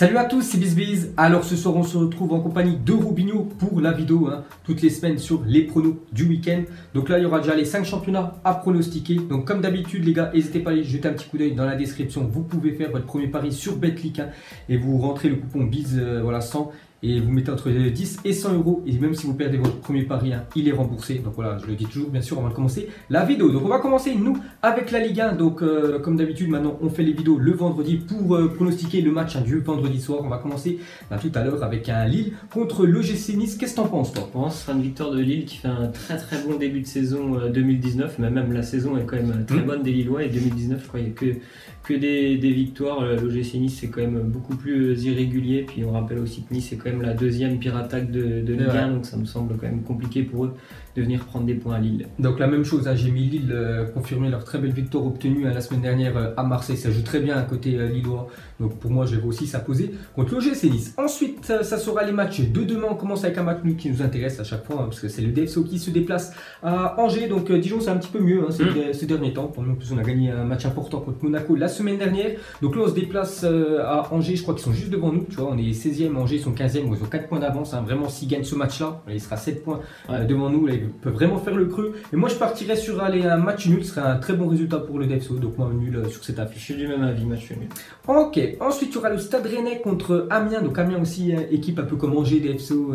Salut à tous, c'est BizBiz. Alors ce soir on se retrouve en compagnie de Robinho pour la vidéo, toutes les semaines sur les pronos du week-end. Donc là il y aura déjà les 5 championnats à pronostiquer. Donc comme d'habitude les gars, n'hésitez pas à aller jeter un petit coup d'œil dans la description. Vous pouvez faire votre premier pari sur Betclic et vous rentrez le coupon BIZ 100 et vous mettez entre 10 et 100 euros. Et même si vous perdez votre premier pari, il est remboursé. Donc voilà, je le dis toujours bien sûr avant de commencer la vidéo. Donc on va commencer nous avec la Ligue 1. Donc comme d'habitude maintenant on fait les vidéos le vendredi pour pronostiquer le match du vendredi soir. On va commencer tout à l'heure avec un Lille contre l'OGC Nice. Qu'est-ce que t'en penses toi? Je pense que ce sera une victoire de Lille qui fait un très bon début de saison 2019. Mais même la saison est quand même très bonne des Lillois. Et 2019 je crois qu'il n'y a que des victoires. L'OGC Nice c'est quand même beaucoup plus irrégulier. Puis on rappelle aussi que Nice c'est quand même la deuxième pire attaque de Ligue 1. Donc ça me semble quand même compliqué pour eux de venir prendre des points à Lille. Donc la même chose, j'ai mis Lille confirmer leur très belle victoire obtenue la semaine dernière à Marseille. Ça joue très bien à côté lillois. Donc pour moi je vais aussi s'imposer contre l'OGC Nice. Ensuite ça sera les matchs de demain. On commence avec un match qui nous intéresse à chaque fois parce que c'est le DFCO qui se déplace à Angers. Donc Dijon c'est un petit peu mieux ces derniers temps. En plus on a gagné un match important contre Monaco la semaine dernière. Donc là on se déplace à Angers. Je crois qu'ils sont juste devant nous. Tu vois, on est 16e, Angers sont 15e. Ils ont 4 points d'avance. Vraiment s'ils gagnent ce match là, il sera 7 points devant nous. Là, ils peuvent vraiment faire le creux. Et moi je partirais sur un match nul. Ce serait un très bon résultat pour le DFCO. Donc moi nul sur cette affiche. Je suis du même avis, match nul. Ok, ensuite il y aura le Stade Rennais contre Amiens. Donc Amiens aussi, équipe un peu comme Angers, DFCO.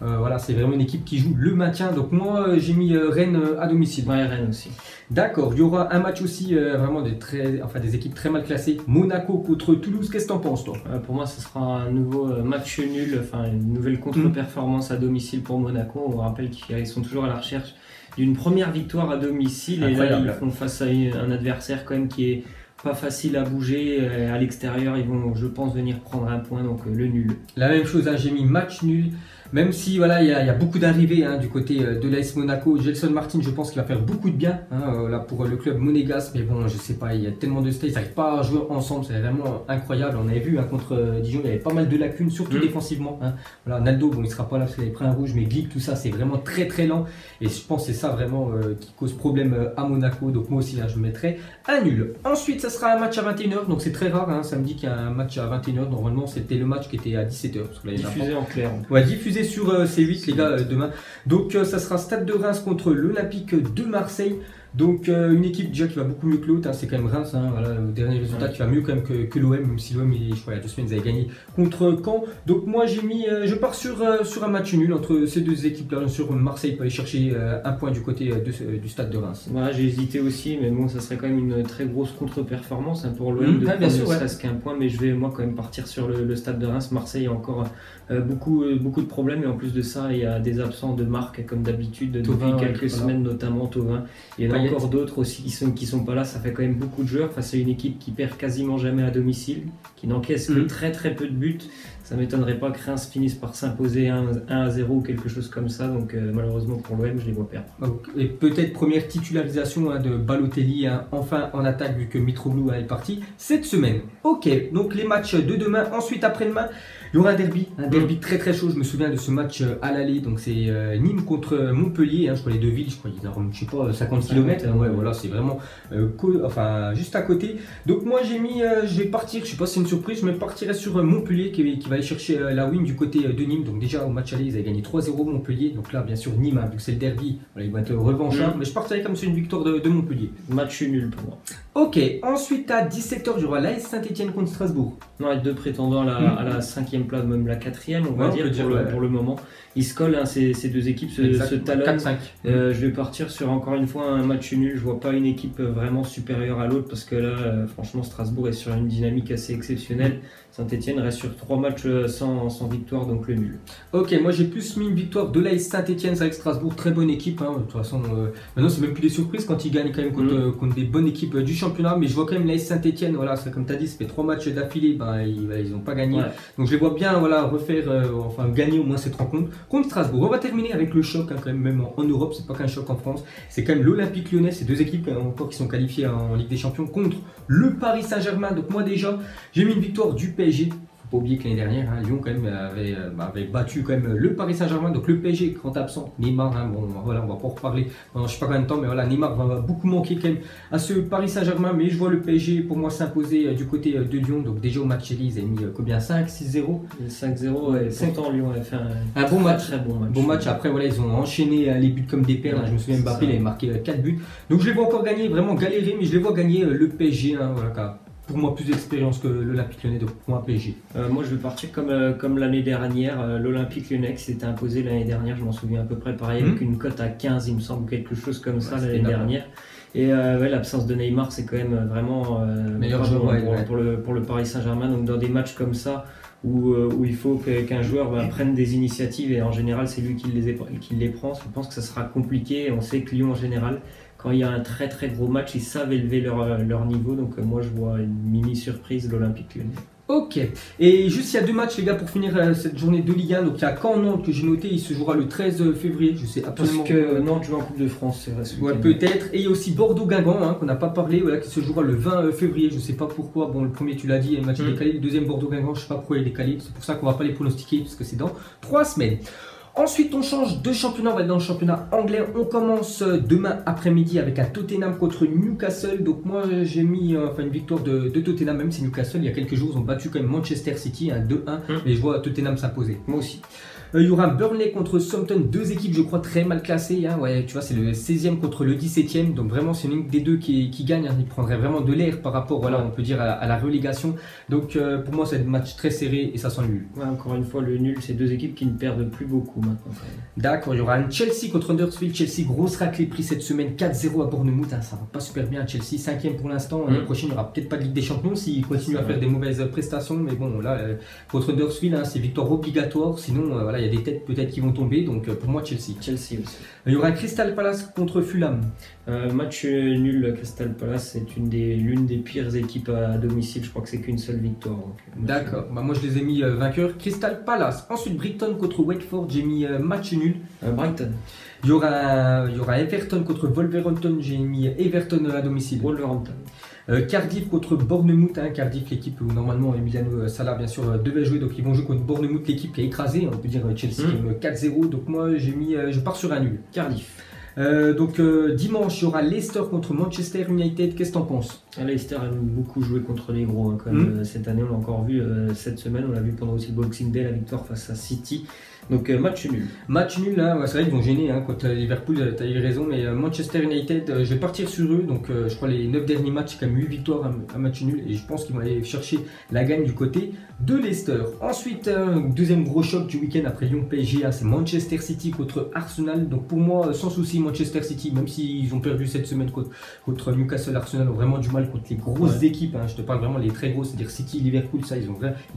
Voilà, c'est vraiment une équipe qui joue le maintien. Donc moi j'ai mis Rennes à domicile. Ouais, Rennes aussi. D'accord, il y aura un match aussi vraiment des équipes très mal classées. Monaco contre Toulouse, qu'est-ce que t'en penses toi? Pour moi ce sera un nouveau match nul, une nouvelle contre-performance à domicile pour Monaco. On rappelle qu'ils sont toujours à la recherche d'une première victoire à domicile. Incroyable. Et là ils font face à un adversaire quand même qui est pas facile à bouger. À l'extérieur ils vont, je pense, venir prendre un point, donc le nul. La même chose, j'ai mis match nul. Même si voilà, il y a beaucoup d'arrivées du côté de l'AS Monaco. Gelson Martin, je pense qu'il va faire beaucoup de bien là pour le club monégasque. Mais bon, je sais pas, il y a tellement de stars, ils n'arrivent pas à jouer ensemble. C'est vraiment incroyable. On avait vu contre Dijon, il y avait pas mal de lacunes, surtout défensivement. Voilà, Naldo, bon, il sera pas là parce qu'il avait pris un rouge, mais Glick, tout ça, c'est vraiment très lent. Et je pense que c'est ça vraiment qui cause problème à Monaco. Donc moi aussi, je mettrai un nul. Ensuite, ça sera un match à 21h. Donc c'est très rare, samedi qu'il y a un match à 21h. Normalement, c'était le match qui était à 17h. Diffusé en clair. Ouais, diffusé sur C8 les gars demain. Donc ça sera Stade de Reims contre l'Olympique de Marseille. Donc une équipe déjà qui va beaucoup mieux que l'autre, c'est quand même Reims, voilà, le dernier résultat qui va mieux quand même que l'OM, même si l'OM, je crois il y a 2 semaines ils avaient gagné contre Caen. Donc moi je pars sur un match nul entre ces deux équipes là. Bien sûr Marseille peut aller chercher un point du côté du Stade de Reims. Voilà, j'ai hésité aussi, mais bon ça serait quand même une très grosse contre-performance pour l'OM de prendre ne serait-ce qu'un point, mais je vais moi quand même partir sur le Stade de Reims. Marseille a encore beaucoup de problèmes, et en plus de ça il y a des absents de marque comme d'habitude depuis quelques semaines, notamment Thauvin. Il y en a encore d'autres aussi qui sont pas là. Ça fait quand même beaucoup de joueurs face à une équipe qui perd quasiment jamais à domicile, qui n'encaisse que très peu de buts. Ça m'étonnerait pas que Reims finisse par s'imposer 1-0 ou quelque chose comme ça. Donc malheureusement pour l'OM, je les vois perdre. Et peut-être première titularisation de Balotelli enfin en attaque, vu que Mitroglou est parti cette semaine. Ok, donc les matchs de demain. Ensuite après-demain il y aura un derby très chaud. Je me souviens de ce match à l'aller. Donc c'est Nîmes contre Montpellier. Je crois les deux villes, je crois qu'ils ont, je sais pas, 50 km. Ouais, voilà, c'est vraiment juste à côté. Donc moi je vais partir, je sais pas si c'est une surprise, je partirai sur Montpellier qui va aller chercher la win du côté de Nîmes. Donc déjà au match aller ils avaient gagné 3-0 Montpellier. Donc là bien sûr Nîmes, vu que c'est le derby, voilà, ils vont être revanchards. Mais je partirai comme c'est une victoire de Montpellier. Match nul pour moi. Ok, ensuite à 17h il y aura l'AS Saint-Etienne contre Strasbourg. Non, les deux prétendants à la 5e place, même la 4e on va dire pour le moment. Ils se collent, ces deux équipes se talonnent. Je vais partir sur encore une fois un match nul. Je vois pas une équipe vraiment supérieure à l'autre, parce que là franchement Strasbourg est sur une dynamique assez exceptionnelle. Saint-Etienne reste sur 3 matchs sans victoire, donc le nul. Ok, moi j'ai plus mis une victoire de l'AS Saint-Etienne avec Strasbourg, très bonne équipe. De toute façon, maintenant c'est même plus des surprises quand ils gagnent quand même contre des bonnes équipes du championnat. Mais je vois quand même l'AS Saint-Etienne, voilà, comme tu as dit, ça fait 3 matchs d'affilée, ils n'ont pas gagné. Donc je les vois bien refaire, gagner au moins cette rencontre contre Strasbourg. On va terminer avec le choc quand même en Europe, c'est pas qu'un choc en France, c'est quand même l'Olympique Lyonnais, ces deux équipes encore qui sont qualifiées en Ligue des Champions contre le Paris Saint-Germain. Donc moi déjà, j'ai mis une victoire du PSG. Faut pas oublier que l'année dernière, hein, Lyon quand même avait battu quand même le Paris Saint-Germain, donc le PSG quand absent, Neymar, hein, bon voilà, on va pas en reparler pendant je sais pas combien de temps, mais voilà, Neymar va beaucoup manquer quand même à ce Paris Saint-Germain, mais je vois le PSG pour moi s'imposer du côté de Lyon, donc déjà au match ils avaient mis combien, 5-6-0 5-0, et pourtant Lyon avait fait un bon match, très bon match. Après voilà, ils ont enchaîné les buts comme des perles, je me souviens Mbappé il avait marqué 4 buts, donc je les vois encore gagner, vraiment galérer, mais je les vois gagner le PSG, hein, voilà, pour moi plus d'expérience que l'Olympique Lyonnais, donc pour moi PSG. Moi je vais partir comme l'année dernière, l'Olympique Lyonnais qui s'était imposé l'année dernière, je m'en souviens à peu près pareil, avec une cote à 15 il me semble, quelque chose comme ça l'année dernière. Et l'absence de Neymar c'est quand même vraiment meilleur joueur pour le Paris Saint-Germain, donc dans des matchs comme ça où il faut qu'un joueur prenne des initiatives, et en général c'est lui qui les prend, je pense que ça sera compliqué. On sait que Lyon en général, quand il y a un très très gros match, ils savent élever leur niveau, donc moi je vois une mini surprise de l'Olympique Lyonnais. Ok, et juste il y a 2 matchs les gars pour finir cette journée de Ligue 1, donc il y a Caen-Nantes que j'ai noté, il se jouera le 13 février, je sais absolument. Parce que Nantes joue en Coupe de France, c'est vrai. Ouais, peut-être, et il y a aussi Bordeaux-Guingamp, hein, qu'on n'a pas parlé, voilà, qui se jouera le 20 février, je sais pas pourquoi, bon le premier tu l'as dit, il y a un match décalé, le deuxième Bordeaux-Guingamp, je sais pas pourquoi il est décalé, c'est pour ça qu'on va pas les pronostiquer, parce que c'est dans 3 semaines. Ensuite, on change de championnat, on va être dans le championnat anglais. On commence demain après-midi avec un Tottenham contre Newcastle. Donc moi, j'ai mis une victoire de Tottenham, même si Newcastle, il y a quelques jours, ils ont battu quand même Manchester City, un 2-1. Mais je vois Tottenham s'imposer. Moi aussi. Il y aura un Burnley contre Southampton, 2 équipes je crois très mal classées, hein. Ouais, tu vois, c'est le 16e contre le 17e, donc vraiment c'est une des deux qui gagne, hein. Il prendrait vraiment de l'air par rapport, voilà, on peut dire à la relégation, donc pour moi c'est un match très serré et ça sent nul. Ouais, encore une fois le nul, c'est 2 équipes qui ne perdent plus beaucoup maintenant. D'accord, il y aura un Chelsea contre Huddersfield. Chelsea, grosse raclée pris cette semaine, 4-0 à Bournemouth, hein. Ça va pas super bien, Chelsea 5e pour l'instant, l'année prochaine il n'y aura peut-être pas de Ligue des Champions s'il continue à faire des mauvaises prestations, mais bon là, contre Huddersfield, hein, c'est victoire obligatoire, sinon voilà, il y a des têtes peut-être qui vont tomber, donc pour moi Chelsea. Chelsea aussi. Il y aura un Crystal Palace contre Fulham. Match nul, Crystal Palace, c'est l'une des pires équipes à domicile, je crois que c'est qu'une seule victoire. D'accord, moi je les ai mis vainqueurs, Crystal Palace. Ensuite Brighton contre Watford, j'ai mis match nul. Brighton. Il y aura Everton contre Wolverhampton, j'ai mis Everton à domicile. Wolverhampton. Cardiff contre Bournemouth, hein, Cardiff, l'équipe où normalement Emiliano Sala bien sûr devait jouer, donc ils vont jouer contre Bournemouth, l'équipe qui a écrasé, on peut dire Chelsea 4-0, donc moi je pars sur un nul. Cardiff. Donc dimanche il y aura Leicester contre Manchester United, qu'est-ce que t'en penses? Leicester aime beaucoup jouer contre les gros, hein, comme cette année on l'a encore vu, cette semaine on l'a vu pendant aussi le Boxing Day, la victoire face à City. Donc match nul. Match nul, hein, ouais, c'est vrai qu'ils vont gêner hein, contre Liverpool, tu as eu raison, mais Manchester United, je vais partir sur eux, donc je crois les 9 derniers matchs, c'est quand même 8 victoires à match nul, et je pense qu'ils vont aller chercher la gagne du côté de Leicester. Ensuite, deuxième gros choc du week-end après Lyon PSG, hein, c'est Manchester City contre Arsenal, donc pour moi, sans souci, Manchester City, même s'ils ont perdu cette semaine contre Newcastle, Arsenal ont vraiment du mal contre les grosses équipes, hein, je te parle vraiment les très grosses, c'est-à-dire City, Liverpool, ça, ils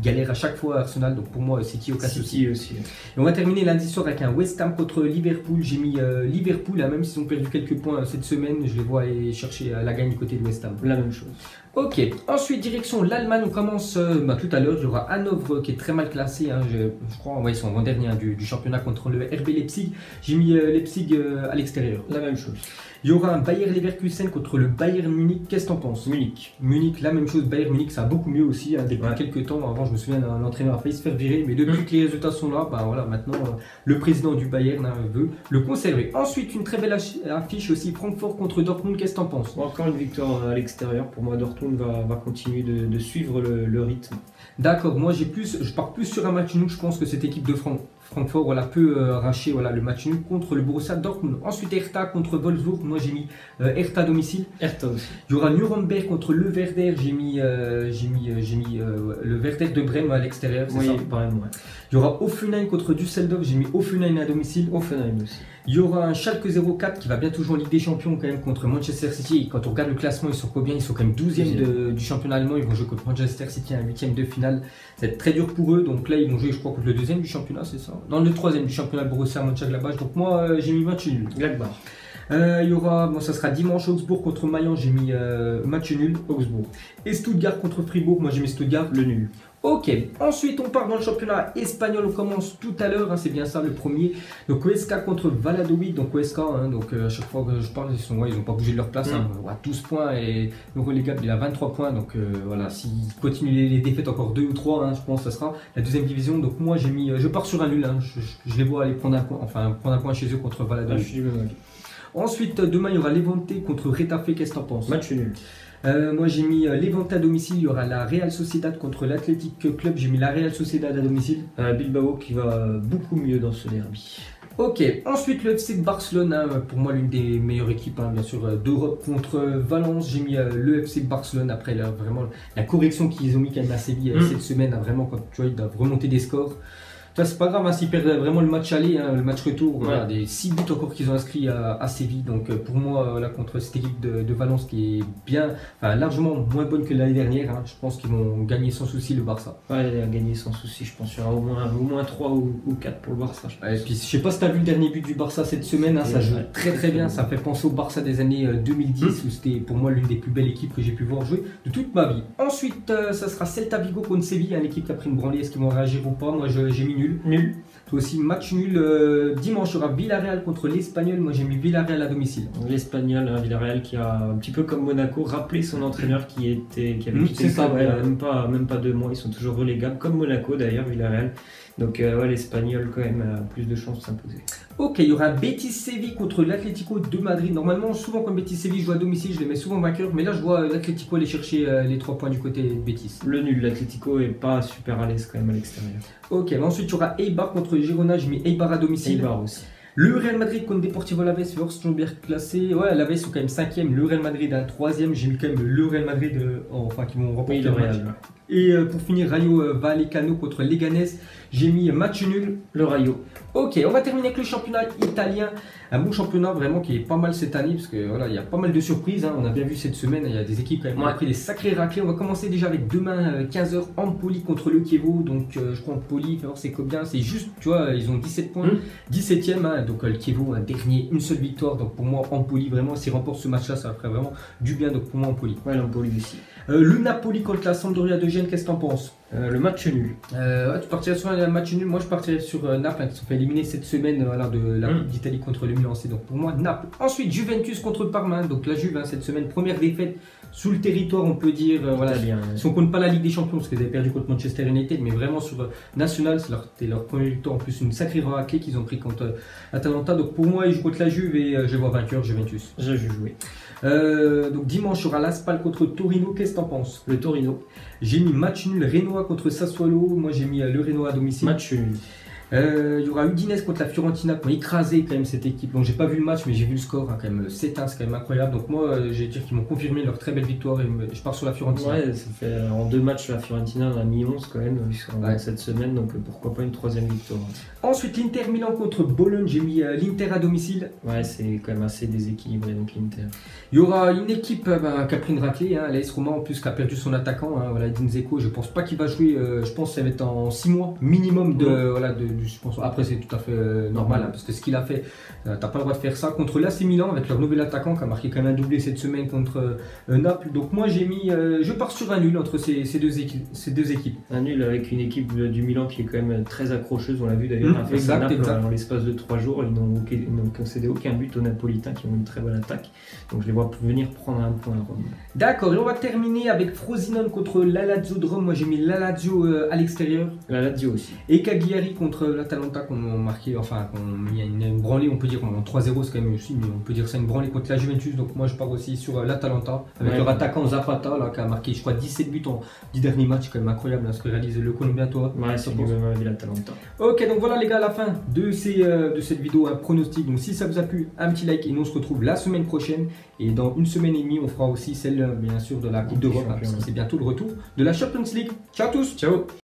galèrent à chaque fois Arsenal, donc pour moi, City au cas City aussi. On va terminer lundi soir avec un West Ham contre Liverpool. J'ai mis Liverpool, hein, même s'ils ont perdu quelques points cette semaine, je les vois aller chercher la gagne du côté de West Ham. La même chose. Ok, ensuite direction l'Allemagne, on commence tout à l'heure, il y aura Hanovre qui est très mal classé, hein, je crois, ouais, ils sont avant-dernier du championnat contre le RB Leipzig. J'ai mis Leipzig à l'extérieur. La même chose. Il y aura un Bayer Leverkusen contre le Bayern Munich, qu'est-ce que t'en penses? Munich, la même chose, Bayern Munich ça a beaucoup mieux aussi, hein, depuis quelques temps, avant je me souviens l'entraîneur a failli se faire virer, mais depuis que les résultats sont là, bah voilà, maintenant le président du Bayern veut le conserver. Ensuite une très belle affiche aussi, Francfort contre Dortmund, qu'est-ce que t'en penses? Encore une victoire à l'extérieur, pour moi Dortmund va continuer de suivre le rythme. D'accord, moi je pars plus sur un match nul, je pense que cette équipe de Francfort voilà, peut arracher voilà, le match nul contre le Borussia Dortmund. Ensuite Hertha contre Wolfsburg, moi j'ai mis Hertha à domicile. Hertha aussi. Il y aura Nuremberg contre le Werder, j'ai mis le Werder de Brême à l'extérieur, c'est ça? Pareil, ouais. Il y aura Hoffenheim contre Düsseldorf, j'ai mis Hoffenheim à domicile. Hoffenheim aussi. Il y aura un Schalke 04 qui va bientôt jouer en Ligue des Champions quand même contre Manchester City. Et quand on regarde le classement, ils sont combien? Ils sont quand même 12e du championnat allemand. Ils vont jouer contre Manchester City, un 8e de finale. Ça va être très dur pour eux. Donc là, ils vont jouer, je crois, contre le 2e du championnat, c'est ça? Non, le 3e du championnat, Borussia Mönchengladbach. Donc moi, j'ai mis match nul. Gladbach. Il y aura, bon, ça sera dimanche, Augsbourg contre Mayence, j'ai mis match nul. Augsbourg. Et Stuttgart contre Fribourg, moi j'ai mis Stuttgart. Le nul. Ok, ensuite on part dans le championnat espagnol, on commence tout à l'heure, hein, c'est bien ça le premier. Donc Huesca contre Valladolid, donc Huesca, hein, donc à chaque fois que je parle, ils n'ont pas bougé de leur place, hein, 12 points et le relégable il a 23 points, donc voilà, s'ils continuent les défaites encore 2 ou 3, hein, je pense que ça sera la deuxième division. Donc moi je pars sur un nul, hein, je les vois aller prendre un point chez eux contre Valladolid. Ensuite demain il y aura Levante contre Retafe, qu'est-ce que t'en penses? Match nul. Moi j'ai mis Levante à domicile, il y aura la Real Sociedad contre l'Athletic Club, j'ai mis la Real Sociedad à domicile. Bilbao qui va beaucoup mieux dans ce derby. Ok, ensuite le FC de Barcelone, hein, pour moi l'une des meilleures équipes hein, bien sûr d'Europe contre Valence. J'ai mis le FC de Barcelone après vraiment la correction qu'ils ont mis quand même à Séville cette semaine, hein, vraiment quand tu vois ils doivent remonter des scores. C'est pas grave hein, s'ils perdent vraiment le match aller, hein, le match retour, voilà, des 6 buts encore qu'ils ont inscrits à Séville. Donc pour moi, là, contre cette équipe de Valence qui est bien, largement moins bonne que l'année dernière, hein, je pense qu'ils vont gagner sans souci le Barça. Ouais, ils vont gagner sans souci, je pense qu'il y aura au moins 3 ou 4 pour le Barça. Et puis je sais pas si tu as vu le dernier but du Barça cette semaine, hein, ça joue très bien, ça fait penser au Barça des années 2010 où c'était pour moi l'une des plus belles équipes que j'ai pu voir jouer de toute ma vie. Ensuite, ça sera Celta Vigo contre Séville, hein, l'équipe qui a pris une branlée, est-ce qu'ils vont réagir ou pas? Moi j'ai mis nul. Toi aussi, match nul. Dimanche, il y aura Villarreal contre l'Espagnol. Moi, j'ai mis Villarreal à domicile. L'Espagnol, Villarreal qui a un petit peu comme Monaco rappelé son entraîneur qui avait quitté ça, même pas 2 mois. Ils sont toujours relégables, comme Monaco d'ailleurs, Villarreal. Donc l'Espagnol quand même a plus de chances de s'imposer. Ok, il y aura Betis Séville contre l'Atlético de Madrid. Normalement, souvent quand Betis Séville joue à domicile, je les mets souvent vainqueurs. Mais là, je vois l'Atlético aller chercher les 3 points du côté de Betis. Le nul, l'Atlético est pas super à l'aise quand même à l'extérieur. Ok, mais ensuite il y aura Eibar contre Girona. Je mets Eibar à domicile. Eibar aussi. Le Real Madrid contre Deportivo Alavés, sont bien classés. Ouais, Alavés sont quand même 5e, le Real Madrid 3e. J'ai mis quand même le Real Madrid, qui vont remporter le match. Et pour finir, Rayo Vallecano contre Leganés, j'ai mis match nul. Le Rayo. Ok, on va terminer avec le championnat italien. Un bon championnat vraiment qui est pas mal cette année parce que voilà, il y a pas mal de surprises. Hein. On a bien vu cette semaine, il y a des équipes quand même qui ont pris des sacrés raclés. On va commencer déjà avec demain 15h Empoli contre le Chievo. Donc je crois Empoli, c'est combien? C'est juste, tu vois, ils ont 17 points, 17e. Hein. Donc le Chievo, un dernier, une seule victoire. Donc pour moi, Empoli, vraiment, s'ils remportent ce match-là, ça ferait vraiment du bien. Donc pour moi, Empoli. Ouais, l'Empoli aussi. Le Napoli contre la Sampdoria de Gênes, qu'est-ce que tu en penses? Le match nul. Tu partirais sur un match nul. Moi, je partirais sur Naples, hein, qui se fait éliminer cette semaine de la Coupe d'Italie contre le Milan. Donc pour moi, Naples. Ensuite, Juventus contre Parme. Donc la Juve, hein, cette semaine, première défaite sous le territoire, on peut dire. Voilà, si on compte pas la Ligue des Champions, parce qu'ils avaient perdu contre Manchester United, mais vraiment sur National, c'était leur premier victoire. En plus, une sacrée raclée qu'ils ont pris contre Atalanta. Donc pour moi, ils jouent contre la Juve et je vois vainqueur Juventus. J'ai vu jouer. Donc dimanche, il y aura l'Aspal contre Torino. Qu'est-ce que tu en penses? Le Torino. J'ai mis match nul Renoir contre Sassuolo. Moi, j'ai mis le Renoir à domicile. Match nul. Il y aura Udinese contre la Fiorentina qui ont écrasé quand même cette équipe. Donc j'ai pas vu le match mais j'ai vu le score, hein, quand même 7-1, c'est quand même incroyable. Donc moi je vais dire qu'ils m'ont confirmé leur très belle victoire et je pars sur la Fiorentina. Ouais, ça fait en 2 matchs la Fiorentina en a mis 11 quand même cette semaine, donc pourquoi pas une 3e victoire. Ensuite l'Inter Milan contre Bologne, j'ai mis l'Inter à domicile. Ouais, c'est quand même assez déséquilibré donc l'Inter. Il y aura une équipe qui a pris une raclée, hein, l'AS Roma en plus qui a perdu son attaquant, hein, voilà, Dzeko. Je pense pas qu'il va jouer, je pense que ça va être en 6 mois minimum je pense. Après c'est tout à fait normal, hein, parce que ce qu'il a fait, t'as pas le droit de faire ça contre l'AC Milan avec leur nouvel attaquant qui a marqué quand même un doublé cette semaine contre Naples. Donc moi j'ai mis, je pars sur un nul entre ces deux équipes. Un nul avec une équipe du Milan qui est quand même très accrocheuse, on l'a vu d'ailleurs. Exact. En l'espace de 3 jours, ils n'ont concédé aucun but aux Napolitains qui ont une très bonne attaque. Donc je les vois venir prendre un point à Rome. D'accord, et on va terminer avec Frosinone contre la Lazio de Rome. Moi j'ai mis la Lazio à l'extérieur. La Lazio aussi. Et Cagliari contre l'Atalanta qu'on a marqué, qu'on a mis une branlée, on peut dire, 3-0 c'est quand même aussi, mais on peut dire ça une branlée contre la Juventus. Donc moi je pars aussi sur l'Atalanta avec leur attaquant Zapata là, qui a marqué je crois 17 buts en 10 derniers matchs, c'est quand même incroyable hein, ce que réalise le Colombien, toi. Ouais, c'est du même avis l'Atalanta. Ok, donc voilà les gars, à la fin de cette vidéo, un pronostic. Donc si ça vous a plu, un petit like et nous on se retrouve la semaine prochaine. Et dans une semaine et demie, on fera aussi celle bien sûr de la Coupe d'Europe, parce que c'est bientôt le retour de la Champions League. Ciao à tous. Ciao.